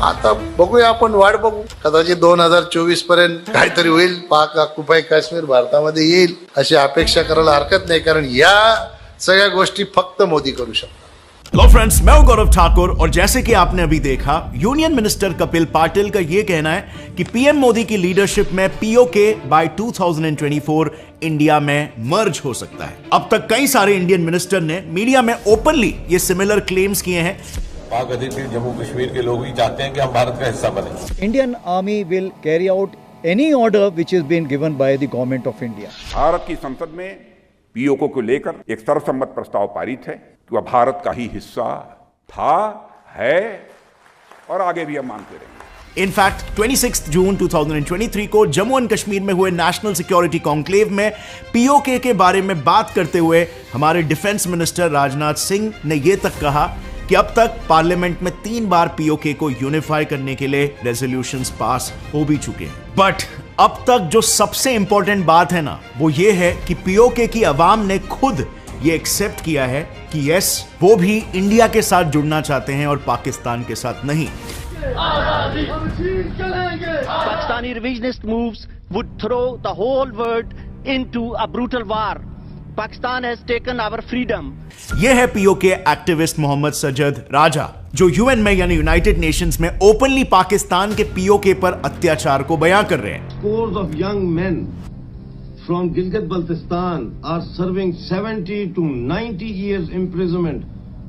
आता बघूया, आपण वाट बघू. कदाचित 2024 पर्यंत काहीतरी होईल, पाक ऑक्युपाय काश्मीर भारतामध्ये येईल अशी अपेक्षा करायला हरकत नाही, कारण या सगळ्या गोष्टी फक्त मोदी करू शकतात. हेलो फ्रेंड्स, मैं हूं गौरव ठाकुर और जैसे कि आपने अभी देखा, यूनियन मिनिस्टर कपिल पाटिल का यह कहना है कि पीएम मोदी की लीडरशिप में पीओके बाय 2024 इंडिया में मर्ज हो सकता है. अब तक कई सारे इंडियन मिनिस्टर ने मीडिया में ओपनली ये सिमिलर क्लेम्स किए हैं. पाक अधिकृत जम्मू कश्मीर के लोग ही चाहते हैं कि हम भारत का हिस्सा बने. Indian army will carry out any order which is been given by the government of India. Bharat की संसद में पीओके को लेकर एक सर्वसम्मत प्रस्ताव पारित है कि वह भारत का ही हिस्सा था, है और आगे भी हम मानते रहेंगे. इनफैक्ट 26 जून 2023 को जम्मू एंड कश्मीर में हुए नेशनल सिक्योरिटी कॉन्क्लेव में पीओके के बारे में बात करते हुए हमारे डिफेंस मिनिस्टर राजनाथ सिंह ने यह तक कहा कि अब तक पार्लियामेंट में 3 बार पीओके को यूनिफाई करने के लिए रेजोल्यूशंस पास हो भी चुके हैं. बट अब तक जो सबसे इंपॉर्टेंट बात है ना, वो ये है कि पीओके की अवाम ने खुद ये एक्सेप्ट किया है कि यस, वो भी इंडिया के साथ जुड़ना चाहते हैं और पाकिस्तान के साथ नहीं. Pakistani revisionist moves would throw the whole world into a brutal war. Pakistan has taken our freedom. यह है पीओके एक्टिविस्ट मोहम्मद सज्जद राजा, जो यूएन में यानी यूनाइटेड नेशंस में ओपनली पाकिस्तान के पीओके पर अत्याचार को बयां कर रहे हैं. Scores of young men from Gilgit-Baltistan are serving 70 to 90 years imprisonment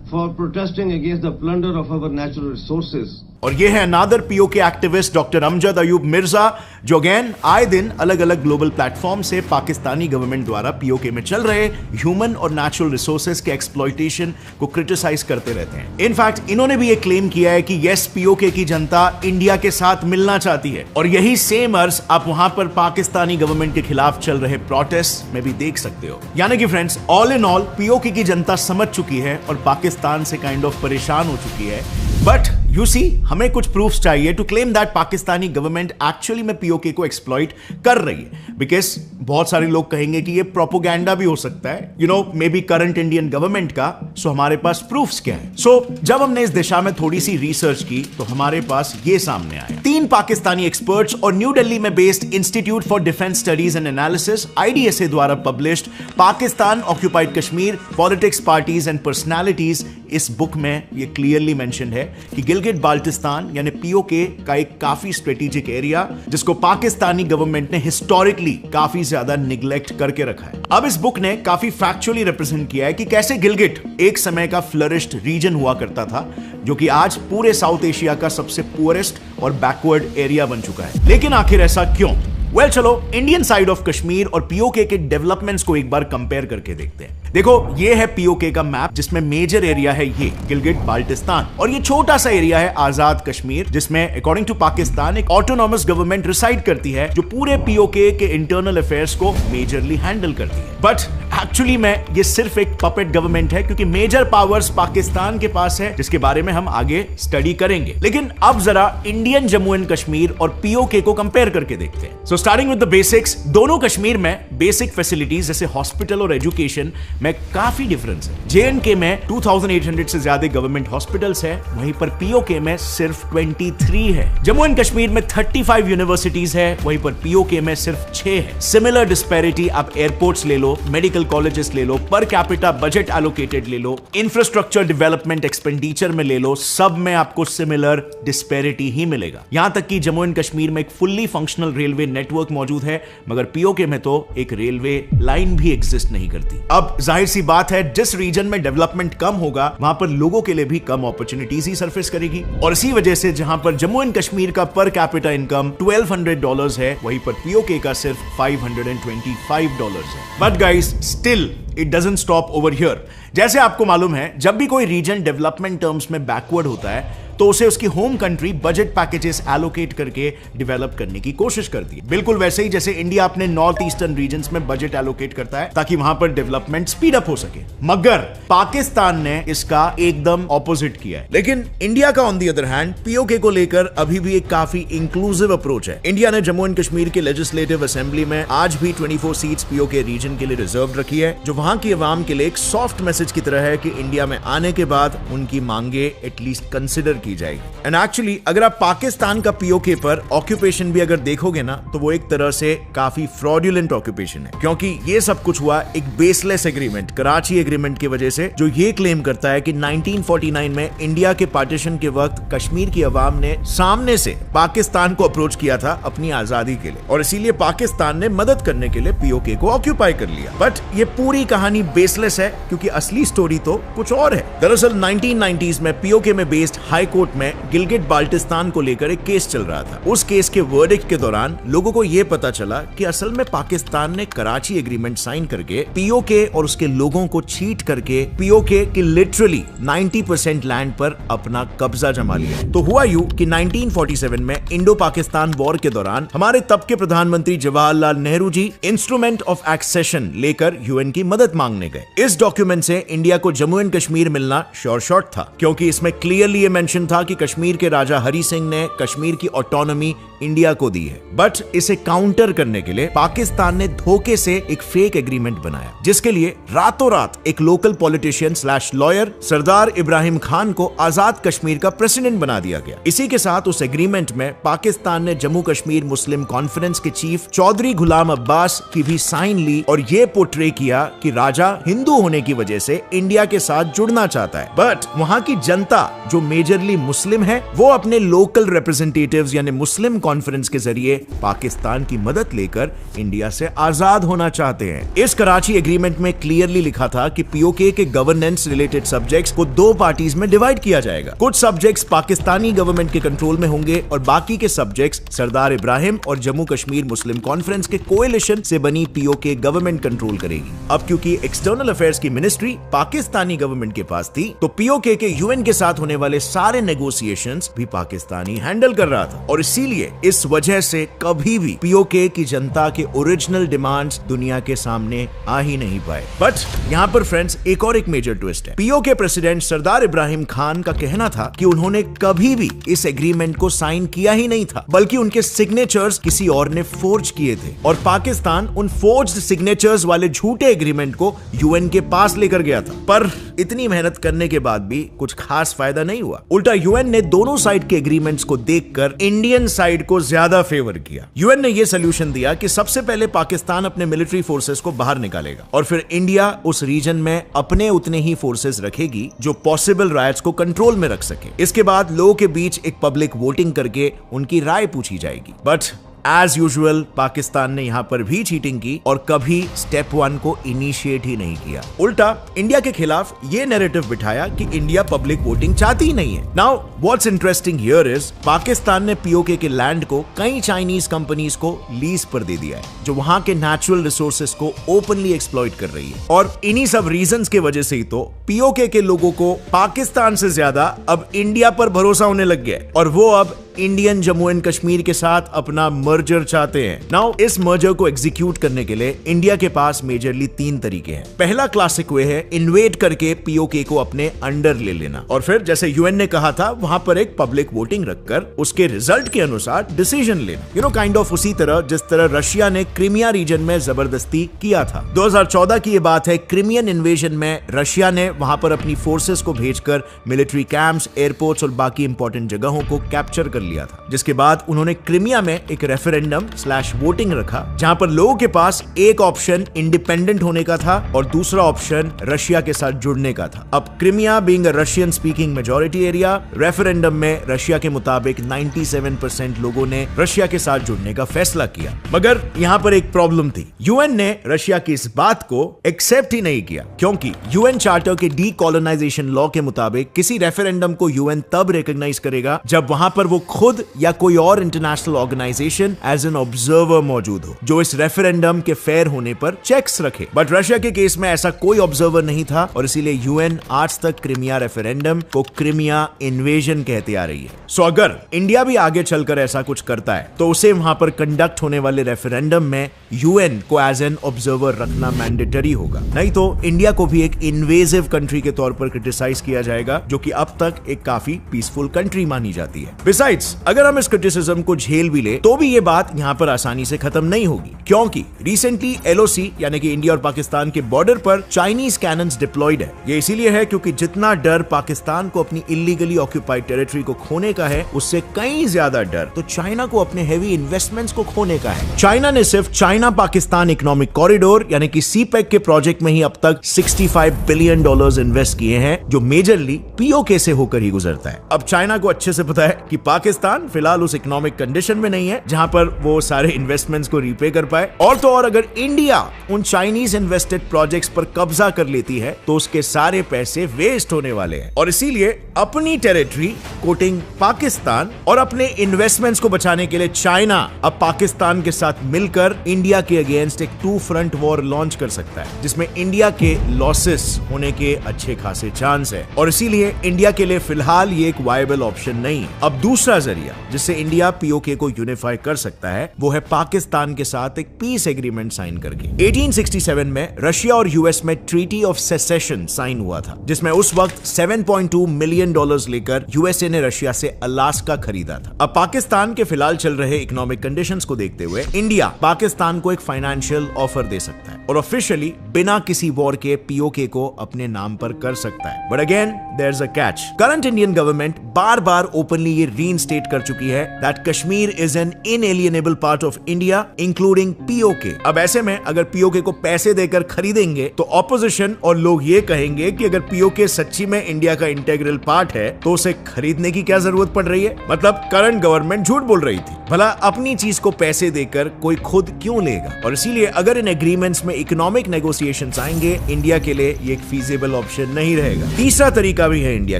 for protesting against the plunder of our natural resources. और ये है another POK activist doctor Amjad Ayub Mirza, जो अगेन आए दिन अलग अलग ग्लोबल प्लेटफॉर्म से पाकिस्तानी गवर्नमेंट द्वारा पीओके में चल रहे ह्यूमन और नेचुरल रिसोर्सेज के एक्सप्लॉयटेशन को क्रिटिसाइज करते रहते हैं. इनफैक्ट इन्होंने भी ये क्लेम किया है कि यस, पीओके की जनता इंडिया के साथ मिलना चाहती है, और यही सेम अर्ज आप वहां पर पाकिस्तानी गवर्नमेंट के खिलाफ चल रहे प्रोटेस्ट में भी देख सकते हो. यानी कि friends, all in all PoK की जनता समझ चुकी है और पाकिस्तान से काइंड ऑफ परेशान हो चुकी है. बट यू सी, हमें कुछ प्रूफ्स चाहिए to claim that Pakistani government actually में पीओके को एक्सप्लॉइट कर रही है. बिकॉज बहुत सारे लोग कहेंगे कि ये प्रोपोगेंडा भी हो सकता है, you know, may be current Indian government का. सो हमारे पास प्रूफ्स क्या है? सो जब हमने इस दिशा में थोड़ी सी रिसर्च की तो हमारे पास ये सामने आया. 3 पाकिस्तानी एक्सपर्ट्स और न्यू दिल्ली में based institute for defence studies and analysis IDSA द्वारा published Pakistan occupied Kashmir politics, parties and personalities, इस बुक में ये क्लियरली मेंशन्ड है कि गिलगिट बाल्टिस्तान यानी पीओके का एक काफी स्ट्रेटेजिक एरिया, जिसको पाकिस्तानी गवर्नमेंट ने हिस्टोरिकली काफी ज्यादा निग्लेक्ट करके रखा है. अब इस बुक ने काफी फैक्चुअली रिप्रेजेंट किया है कि कैसे गिलगिट एक समय का फ्लरिश्ड रीजन हुआ करता था, जो कि आज पूरे साउथ एशिया का सबसे पुअरेस्ट और बैकवर्ड एरिया बन चुका है. लेकिन आखिर ऐसा क्यों? वेल, चलो इंडियन साइड ऑफ कश्मीर और पीओके के डेवलपमेंट्स को एक बार कंपेयर करके देखते हैं. देखो, ये है पीओके का मैप, जिसमें मेजर एरिया है ये गिलगिट बाल्टिस्तान, और ये छोटा सा एरिया है आजाद कश्मीर, जिसमें अकॉर्डिंग टू पाकिस्तान एक ऑटोनॉमस गवर्नमेंट रिसाइड करती है, जो पूरे पीओके के इंटरनल अफेयर्स को मेजरली हैंडल करती है. बट एक्चुअली में ये सिर्फ एक पपेट गवर्नमेंट है, क्योंकि मेजर पावर्स पाकिस्तान के पास है, जिसके बारे में हम आगे स्टडी करेंगे. लेकिन अब जरा इंडियन जम्मू एंड कश्मीर और पीओके को कंपेयर करके देखते हैं. So starting with the basics, दोनों कश्मीर में बेसिक फैसिलिटीज जैसे हॉस्पिटल और एजुकेशन में काफी डिफरेंस है. जेएनके में 2800 से ज्यादा गवर्नमेंट हॉस्पिटल्स है, वहीं पर पीओके में सिर्फ 23 है. जम्मू एंड कश्मीर में 35 यूनिवर्सिटीज है, वहीं पर पीओके में सिर्फ 6 है. सिमिलर डिस्पैरिटी आप एयरपोर्ट्स ले लो, मेडिकल कॉलेजेस ले लो, पर कैपिटा बजट एलोकेटेड ले लो, इंफ्रास्ट्रक्चर डेवलपमेंट एक्सपेंडिचर में ले लो, सब में आपको सिमिलर डिस्पैरिटी ही मिलेगा. यहां तक कि जम्मू एंड कश्मीर में एक फुल्ली फंक्शनल रेलवे नेटवर्क मौजूद है, मगर पीओके में तो एक रेलवे लाइन भी एग्जिस्ट नहीं करती. अब जाहिर सी बात है, जिस रीजन में डेवलपमेंट कम होगा वहां पर लोगों के लिए भी कम अपॉर्चुनिटीज ही सरफेस करेगी. और इसी वजह से जहां पर जम्मू एंड कश्मीर का पर कैपिटा इनकम $1200 है, वहीं पर पीओके का सिर्फ $525 है. But guys, still it doesn't stop over here. जैसे आपको मालूम है, जब भी कोई रीजन डेवलपमेंट टर्म्स में बैकवर्ड होता है तो उसे उसकी home country budget packages allocate करके डेवलप करने की कोशिश करती है. बिल्कुल वैसे ही जैसे इंडिया अपने नॉर्थ ईस्टर्न रीजन्स में बजट एलोकेट करता है ताकि वहां पर डेवलपमेंट स्पीड अप हो सके. मगर पाकिस्तान ने इसका एकदम ऑपोजिट किया है. लेकिन इंडिया का on the other hand PoK को लेकर अभी भी एक काफी इंक्लूसिव अप्रोच है. इंडिया ने जम्मू एंड कश्मीर के लेजिस्लेटिव असेंबली में आज भी 24 सीट्स पीओके रीजन के लिए रिजर्व रखी है, जो वहां की आवाम के लिए एक सॉफ्ट मैसेज की तरह है कि इंडिया में आने के बाद उनकी मांगे एटलीस्ट कंसिडर की जाएगी। एंड एक्चुअली अगर आप पाकिस्तान का पीओके पर ऑक्यूपेशन भी अगर देखोगे ना, तो वो एक तरह से काफी फ्रॉडुलेंट ऑक्यूपेशन है, क्योंकि ये सब कुछ हुआ एक बेसलेस एग्रीमेंट, कराची एग्रीमेंट की वजह से, जो ये क्लेम करता है कि 1949 में इंडिया के पार्टीशन के वक्त कश्मीर की अवाम ने सामने से पाकिस्तान को अप्रोच किया था अपनी आजादी के लिए, और इसीलिए पाकिस्तान ने मदद करने के लिए पीओके को ऑक्यूपाई कर लिया। बट ये पूरी कहानी बेसलेस है, क्योंकि असली स्टोरी तो कुछ और है। दरअसल 1990s में पीओके में बेस्ड हाई कोर्ट में गिलगिट बाल्टिस्तान को लेकर एक केस चल रहा था। उस केस के वर्डिक्ट के दौरान लोगों को यह पता चला कि असल में पाकिस्तान ने कराची एग्रीमेंट साइन करके पीओके और उसके लोगों को चीट करके पीओके की लिटरली 90% लैंड पर अपना कब्जा जमा लिया। तो हुआ यूं कि 1947 में इंडो पाकिस्तान वॉर के दौरान हमारे तब के प्रधानमंत्री Jawaharlal Nehru ji instrument of accession लेकर यूएन की मदद मांगने गए। इस डॉक्यूमेंट से इंडिया को जम्मू एंड कश्मीर मिलना श्योर शॉट था, क्योंकि इसमें क्लियरली ये मेंशन था कि कश्मीर के राजा हरि सिंह ने कश्मीर की ऑटोनॉमी इंडिया को दी है। बट इसे काउंटर करने के लिए पाकिस्तान ने धोखे से एक फेक एग्रीमेंट बनाया, जिसके लिए रातों रात एक लोकल पॉलिटिशियन / लॉयर सरदार इब्राहिम खान को आजाद कश्मीर का प्रेसिडेंट बना दिया गया। इसी के साथ उस एग्रीमेंट में पाकिस्तान ने जम्मू कश्मीर मुस्लिम कॉन्फ्रेंस के चीफ चौधरी गुलाम अब्बास की भी साइन ली और ये पोर्ट्रे किया कि राजा हिंदू होने की वजह से इंडिया के साथ जुड़ना चाहता है। बट वहां की जनता जो मेजरली मुस्लिम है, वो अपने लोकल रिप्रेजेंटेटिव्स यानी मुस्लिम कॉन्फ्रेंस के जरिए पाकिस्तान की मदद लेकर इंडिया से आजाद होना चाहते हैं। इस कराची एग्रीमेंट में क्लियरली लिखा था कि पीओके के गवर्नेंस रिलेटेड सब्जेक्ट्स को 2 पार्टीज में डिवाइड किया जाएगा। कुछ सब्जेक्ट्स पाकिस्तानी गवर्नमेंट के कंट्रोल में होंगे और बाकी के सब्जेक्ट्स सरदार इब्राहिम और जम्मू कश्मीर मुस्लिम कॉन्फ्रेंस के कोएलिशन से बनी पीओके गवर्नमेंट कंट्रोल करेगी। अब क्योंकि एक्सटर्नल अफेयर्स की मिनिस्ट्री पाकिस्तानी गवर्नमेंट के पास थी, तो पीओके के यूएन के साथ होने वाले सारे नेगोशिएशंस भी पाकिस्तानी हैंडल कर रहा था, और इसीलिए इस वजह से कभी भी पीओके की जनता के ओरिजिनल डिमांड्स दुनिया के सामने आ ही नहीं पाए। बट यहाँ पर फ्रेंड्स एक और एक मेजर ट्विस्ट है। पीओके प्रेसिडेंट सरदार इब्राहिम खान का कहना था कि उन्होंने कभी भी इस एग्रीमेंट को साइन किया ही नहीं था, बल्कि उनके सिग्नेचर्स किसी और ने फोर्ज किए थे, और पाकिस्तान उन फोर्ज्ड सिग्नेचर्स वाले झूठे एग्रीमेंट को यूएन के पास लेकर गया था। पर इतनी मेहनत करने के बाद भी कुछ खास फायदा नहीं हुआ। उल्टा यूएन ने दोनों साइड के एग्रीमेंट्स को देखकर इंडियन साइड को ज्यादा फेवर किया। यूएन ने यह सोल्यूशन दिया कि सबसे पहले पाकिस्तान अपने मिलिट्री फोर्सेस को बाहर निकालेगा, और फिर इंडिया उस रीजन में अपने उतने ही फोर्सेस रखेगी जो पॉसिबल राइट्स को कंट्रोल में रख सके। इसके बाद लोगों के बीच एक पब्लिक वोटिंग करके उनकी राय पूछी जाएगी। बट एज यूजुअल पाकिस्तान ने यहां पर भी चीटिंग की और कभी स्टेप 1 को इनिशिएट ही नहीं किया। उल्टा इंडिया के खिलाफ ये नैरेटिव बिठाया कि इंडिया पब्लिक वोटिंग चाहती ही नहीं है। Now what's interesting here is Pakistan ने पीओके के लैंड को कई चाइनीज कंपनीज को लीज पर दे दिया है, जो वहां के नेचुरल रिसोर्सेज को ओपनली एक्सप्लॉइट कर रही है। और इन्हीं सब रीजंस की वजह से ही तो पीओके के लोगों को पाकिस्तान से ज्यादा अब इंडिया पर भरोसा होने लग गया है, और वो अब इंडियन जम्मू एंड कश्मीर के साथ अपना मर्जर चाहते हैं। नाउ इस मर्जर को एग्जीक्यूट करने के लिए इंडिया के पास मेजरली 3 तरीके हैं। पहला क्लासिक वे है इन्वेड करके पीओके को अपने अंडर ले लेना, और फिर जैसे यूएन ने कहा था वहां पर एक पब्लिक वोटिंग रखकर उसके रिजल्ट के अनुसार डिसीजन लेना। काइंड ऑफ उसी तरह जिस तरह रशिया ने क्रीमिया रीजन में जबरदस्ती किया था। 2014 की ये बात है। क्रीमियन इन्वेजन में रशिया ने वहां पर अपनी फोर्सेस को भेजकर मिलिट्री कैंप्स, एयरपोर्ट्स और बाकी इंपॉर्टेंट जगहों को कैप्चर कर लिया था, जिसके बाद उन्होंने क्रीमिया में एक रेफरेंडम / वोटिंग रखा, जहां पर लोगों के पास एक ऑप्शन इंडिपेंडेंट होने का था और दूसरा ऑप्शन रशिया के साथ जुड़ने का था। अब Crimea being a Russian speaking majority area, referendum में रशिया के मुताबिक 97% लोगों ने रशिया के साथ जुड़ने का फैसला किया। मगर यहां पर एक प्रॉब्लम थी। यूएन ने रशिया की इस बात को एक्सेप्ट ही नहीं किया, क्योंकि यूएन चार्टर के डीकोलोनाइजेशन लॉ के मुताबिक किसी रेफरेंडम को यूएन तब रिकॉग्नाइज करेगा जब वहां पर वो खुद या कोई और international organization as an observer मौजूद हो, जो इस रेफरेंडम के फेयर होने पर चेक्स रखे। बट रशिया के केस में ऐसा कोई ऑब्जर्वर नहीं था, और इसीलिए यूएन आज तक क्रीमिया रेफरेंडम को क्रीमिया इन्वेजन कहते आ रही है। सो अगर इंडिया भी आगे चलकर ऐसा कुछ करता है तो उसे वहां पर कंडक्ट होने वाले रेफरेंडम में यूएन को एज एन ऑब्जर्वर रखना मैंडेटरी होगा, नहीं तो इंडिया को भी एक इन्वेजिव कंट्री के तौर पर क्रिटिसाइज किया जाएगा, जो कि अब तक एक काफी पीसफुल कंट्री मानी जाती है। बिसाइड्स फ्रेंड्स, अगर हम इस क्रिटिसिज्म को झेल भी ले तो भी ये बात यहाँ पर आसानी से खत्म नहीं होगी, क्योंकि रिसेंटली LOC यानी कि इंडिया और पाकिस्तान के बॉर्डर पर चाइनीज कैनन्स डिप्लॉयड है। ये इसीलिए है क्योंकि जितना डर पाकिस्तान को अपनी इलीगली ऑक्यूपाइड टेरिटरी को खोने का है, उससे कई ज्यादा डर तो चाइना को अपने हेवी इन्वेस्टमेंट्स को खोने का है। चाइना ने सिर्फ चाइना पाकिस्तान इकोनॉमिक कॉरिडोर यानी कि CPEC के प्रोजेक्ट में ही अब तक $65 बिलियन इन्वेस्ट किए हैं, जो मेजरली POK से होकर ही गुजरता है। अब चाइना को अच्छे से पता है कि पाकिस्तान फिलहाल उस इकोनॉमिक कंडीशन में नहीं है जहां पर वो सारे इन्वेस्टमेंट्स को रीपे कर पाए, और तो और अगर इंडिया उन चाइनीज इन्वेस्टेड प्रोजेक्ट्स पर कब्जा कर लेती है तो उसके सारे पैसे वेस्ट होने वाले हैं। और इसीलिए अपनी टेरिटरी कोटिंग पाकिस्तान और अपने इन्वेस्टमेंट्स को बचाने के लिए चाइना अब पाकिस्तान के साथ मिलकर इंडिया के अगेंस्ट एक 2 फ्रंट वॉर लॉन्च कर सकता है, जिसमें इंडिया के लॉसेस होने के अच्छे खासे चांस है। और इसीलिए इंडिया के लिए फिलहाल ये एक वायबल ऑप्शन नहीं। अब दूसरा जरिया जिससे इंडिया POK को यूनिफाई कर सकता है वो है पाकिस्तान के साथ एक पीस एग्रीमेंट साइन करके। 1867 में रशिया और US में ट्रीटी ऑफ सेसेशन साइन हुआ था, जिसमें उस वक्त $7.2 मिलियन लेकर USA ने रशिया से अलास्का खरीदा था। अब पाकिस्तान के फिलहाल चल रहे इकोनॉमिक कंडीशंस को देखते हुए इंडिया पाकिस्तान को एक फाइनेंशियल ऑफर दे सकता है और ऑफिशियली बिना किसी वॉर के POK को अपने नाम पर कर सकता है। But again there is a catch. Current Indian government बार बार ओपनली ये रीइंस्टेट कर चुकी है that Kashmir is an inalienable part of India including POK। अब ऐसे में अगर POK को पैसे देकर खरीदेंगे तो ऑपोजिशन और लोग ये कहेंगे कि अगर POK सच्ची में इंडिया का इंटीग्रल पार्ट है तो उसे खरीदने की क्या जरूरत पड़ रही है। मतलब करंट गवर्नमेंट झूठ बोल रही थी। भला अपनी चीज को पैसे देकर कोई खुद क्यों लेगा। और इसीलिए अगर इन एग्रीमेंट्स में इकोनॉमिक नेगोशिएशंस आएंगे, इंडिया के लिए ये एक फीजिबल ऑप्शन नहीं रहेगा। तीसरा तरीका भी है इंडिया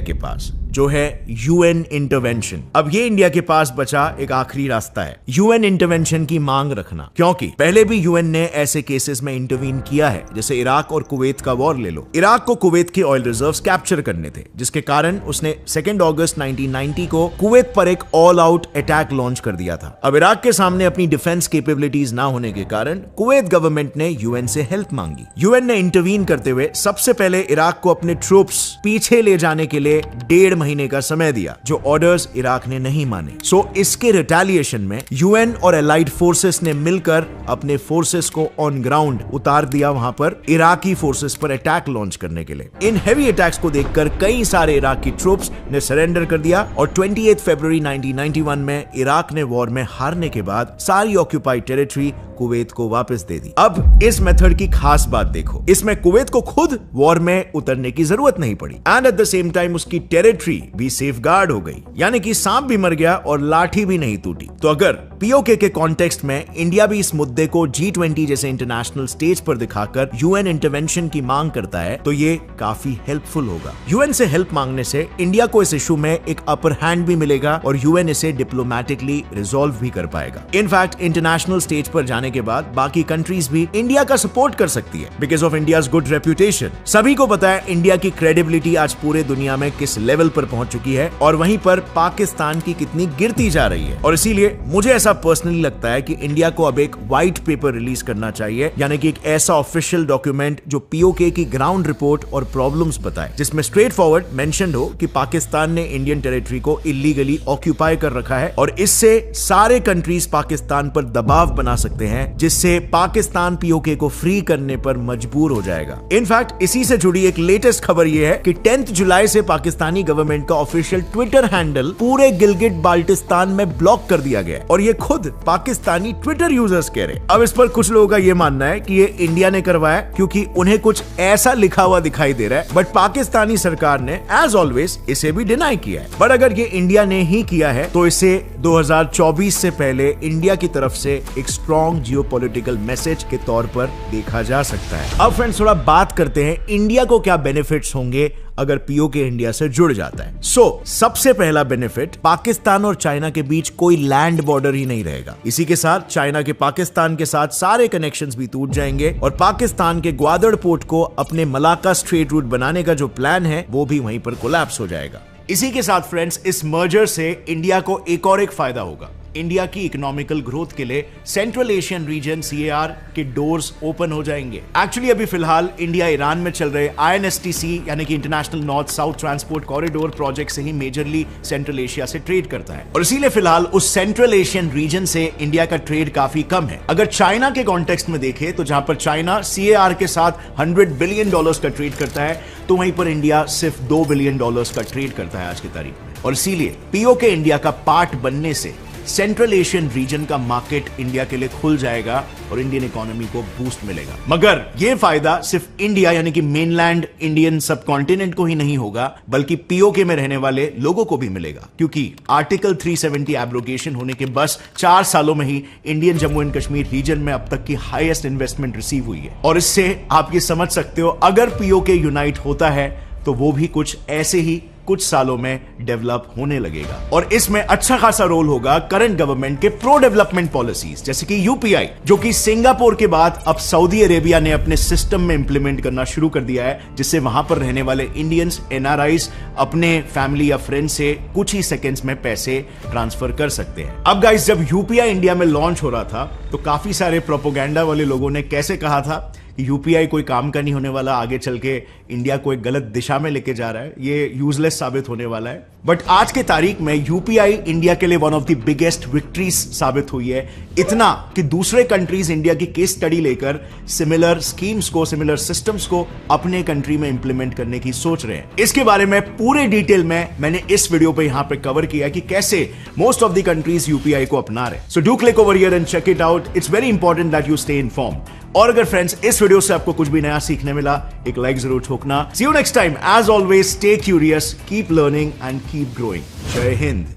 के पास, जो है UN इंटरवेंशन। अब ये इंडिया के पास बचा एक आखिरी रास्ता है, UN इंटरवेंशन की मांग रखना, क्योंकि पहले भी UN ने ऐसे केसेस में इंटरवीन किया है, जैसे इराक और कुवैत का वॉर ले लो। इराक को कुवैत के ऑयल रिजर्व्स कैप्चर करने थे, जिसके कारण उसने 2 अगस्त 1990 को कुवैत पर एक ऑल आउट अटैक लॉन्च कर दिया था। अब इराक के सामने अपनी डिफेंस कैपेबिलिटीज ना होने के कारण कुवैत गवर्नमेंट ने UN से हेल्प मांगी। UN ने इंटरवीन करते हुए सबसे पहले इराक को अपने ट्रूप्स पीछे ले जाने के लिए 1.5 महीने का समय दिया, जो ऑर्डर्स इराक ने नहीं माने। सो इसके रिटेलिएशन में UN और एलाइड फोर्सेस ने मिलकर अपने फोर्सेस को ऑन ग्राउंड उतार दिया वहां पर इराकी फोर्सेस पर अटैक लॉन्च करने के लिए। इन हेवी अटैक्स को देखकर कई सारे इराकी ट्रूप्स ने सरेंडर कर दिया और 28 फरवरी 1991 में इराक ने वॉर में हारने के बाद सारी ऑक्यूपाइड टेरिटरी कुवैत को वापस दे दी। अब इस मेथड की खास बात देखो, इसमें कुवैत को खुद वॉर में उतरने की जरूरत नहीं पड़ी and at the same time उसकी टेरिटरी भी सेफगार्ड हो गई, यानी कि सांप भी मर गया और लाठी भी नहीं टूटी। तो अगर POK के कॉन्टेक्स्ट में इंडिया भी इस मुद्दे को G20 जैसे इंटरनेशनल स्टेज पर दिखाकर UN इंटरवेंशन की मांग करता है तो ये काफी हेल्पफुल होगा। UN से हेल्प मांगने से इंडिया को इस इशू में एक अपर हैंड भी मिलेगा और UN इसे डिप्लोमेटिकली रिजॉल्व भी कर पाएगा। इनफैक्ट इंटरनेशनल स्टेज पर जाने के बाद बाकी कंट्रीज भी इंडिया का सपोर्ट कर सकती है because of India's good reputation. सभी को पता है इंडिया की क्रेडिबिलिटी आज पूरे दुनिया में किस लेवल पर पहुंच चुकी है और वहीं पर पाकिस्तान की कितनी गिरती जा रही है। और इसीलिए मुझे ऐसा पर्सनली लगता है कि इंडिया को अब एक व्हाइट पेपर रिलीज करना चाहिए, यानी कि एक ऐसा ऑफिशियल डॉक्यूमेंट जो POK की ग्राउंड रिपोर्ट और प्रॉब्लम्स बताए, जिसमें स्ट्रेट फॉरवर्ड मेंशन्ड हो कि पाकिस्तान ने इंडियन टेरिटरी को इलीगली ऑक्यूपाई कर रखा है और इससे सारे कंट्रीज पाकिस्तान पर दबाव बना सकते हैं जिससे पाकिस्तान POK को फ्री करने पर मजबूर हो जाएगा। इनफैक्ट इसी से जुड़ी एक लेटेस्ट खबर यह है कि 10 जुलाई से पाकिस्तानी गवर्नमेंट का ऑफिशियल ट्विटर हैंडल पूरे गिलगिट बाल्टिस्तान में ब्लॉक कर दिया गया और ये खुद पाकिस्तानी ट्विटर यूजर्स कह रहे। अब इस पर कुछ लोगों का यह मानना है कि ये इंडिया ने करवाया क्योंकि उन्हें कुछ ऐसा लिखा हुआ दिखाई दे रहा है, बट पाकिस्तानी सरकार ने एज ऑलवेज इसे भी डिनाई किया है। बट अगर ये इंडिया ने ही किया है तो इसे 2024 से पहले इंडिया की तरफ से एक स्ट्रॉन्ग जियोपॉलिटिकल मैसेज के तौर पर देखा जा सकता है। अब फ्रेंड्स थोड़ा बात करते हैं इंडिया को क्या बेनिफिट्स होंगे अगर POK इंडिया से जुड़ जाता है। सबसे पहला बेनिफिट, पाकिस्तान और चाइना के बीच कोई लैंड बॉर्डर ही नहीं रहेगा। इसी के साथ चाइना के पाकिस्तान के साथ सारे कनेक्शंस भी टूट जाएंगे और पाकिस्तान के ग्वादर पोर्ट को अपने मलाक्का स्ट्रेट रूट बनाने का जो प्लान है वो भी वहीं पर कोलैप्स हो जाएगा। इसी के साथ फ्रेंड्स इस मर्जर से इंडिया को एक और एक फायदा होगा। इंडिया की इकोनॉमिकल ग्रोथ के लिए सेंट्रल एशियन रीजन CAR के डोर्स ओपन हो जाएंगे। एक्चुअली अभी फिलहाल इंडिया ईरान में चल रहे INSTC यानी कि international north south transport corridor project से ही मेजरली सेंट्रल एशिया से ट्रेड करता है और इसीलिए फिलहाल उस सेंट्रल एशियन रीजन से इंडिया का ट्रेड काफी कम है। अगर चाइना के कॉन्टेक्स्ट में देखें तो जहां पर चाइना CAR के साथ $100 बिलियन का ट्रेड करता है तो वहीं पर इंडिया सिर्फ $2 बिलियन का ट्रेड करता है आज की तारीख में। और इसीलिए POK इंडिया का पार्ट बनने से सेंट्रल एशियन रीजन का मार्केट इंडिया के लिए खुल जाएगा और इंडियन इकोनॉमी को बूस्ट मिलेगा। मगर यह फायदा सिर्फ इंडिया यानी कि मेनलैंड इंडियन सब कॉन्टिनेंट को ही नहीं होगा बल्कि POK में रहने वाले लोगों को भी मिलेगा, क्योंकि आर्टिकल 370 एब्रोगेशन होने के बस 4 सालों में ही Indian Jammu and Kashmir region में अब तक की हाईएस्ट इन्वेस्टमेंट रिसीव हुई है। और इससे आप ये समझ सकते हो अगर POK यूनाइट होता है तो वो भी कुछ ऐसे ही कुछ सालों में डेवलप होने लगेगा और इसमें अच्छा खासा रोल होगा करंट गवर्नमेंट के प्रो डेवलपमेंट पॉलिसीज जैसे कि UPI, जो कि सिंगापुर के बाद अब सऊदी अरेबिया ने अपने सिस्टम में इंप्लीमेंट करना शुरू कर दिया है, जिससे वहां पर रहने वाले इंडियंस NRIs अपने फैमिली या फ्रेंड से कुछ ही सेकेंड्स में पैसे ट्रांसफर कर सकते हैं। अब गाइस, जब UPI इंडिया में लॉन्च हो रहा था तो काफी सारे प्रोपोगेंडा वाले लोगों ने कैसे कहा था कि UPI कोई काम का नहीं होने वाला, आगे चल के इंडिया को एक गलत दिशा में लेके जा रहा है, ये यूजलेस साबित होने वाला है। बट आज के तारीख में UPI इंडिया के लिए one of the biggest victories साबित हुई है, इतना कि दूसरे कंट्रीज इंडिया की केस स्टडी लेकर सिमिलर स्कीम्स को, सिमिलर सिस्टम्स को अपने कंट्री में इंप्लीमेंट करने की सोच रहे हैं। इसके बारे में पूरे डिटेल में मैंने इस वीडियो पे यहां पे कवर किया कि कैसे most of the countries UPI को अपना रहे। So do click over here and check it out. It's very important that you stay informed. और अगर फ्रेंड्स इस वीडियो से आपको कुछ भी नया सीखने मिला, एक लाइक जरूर ठोकना। See you next time. As always, stay curious, keep learning and keep growing. Jai Hind.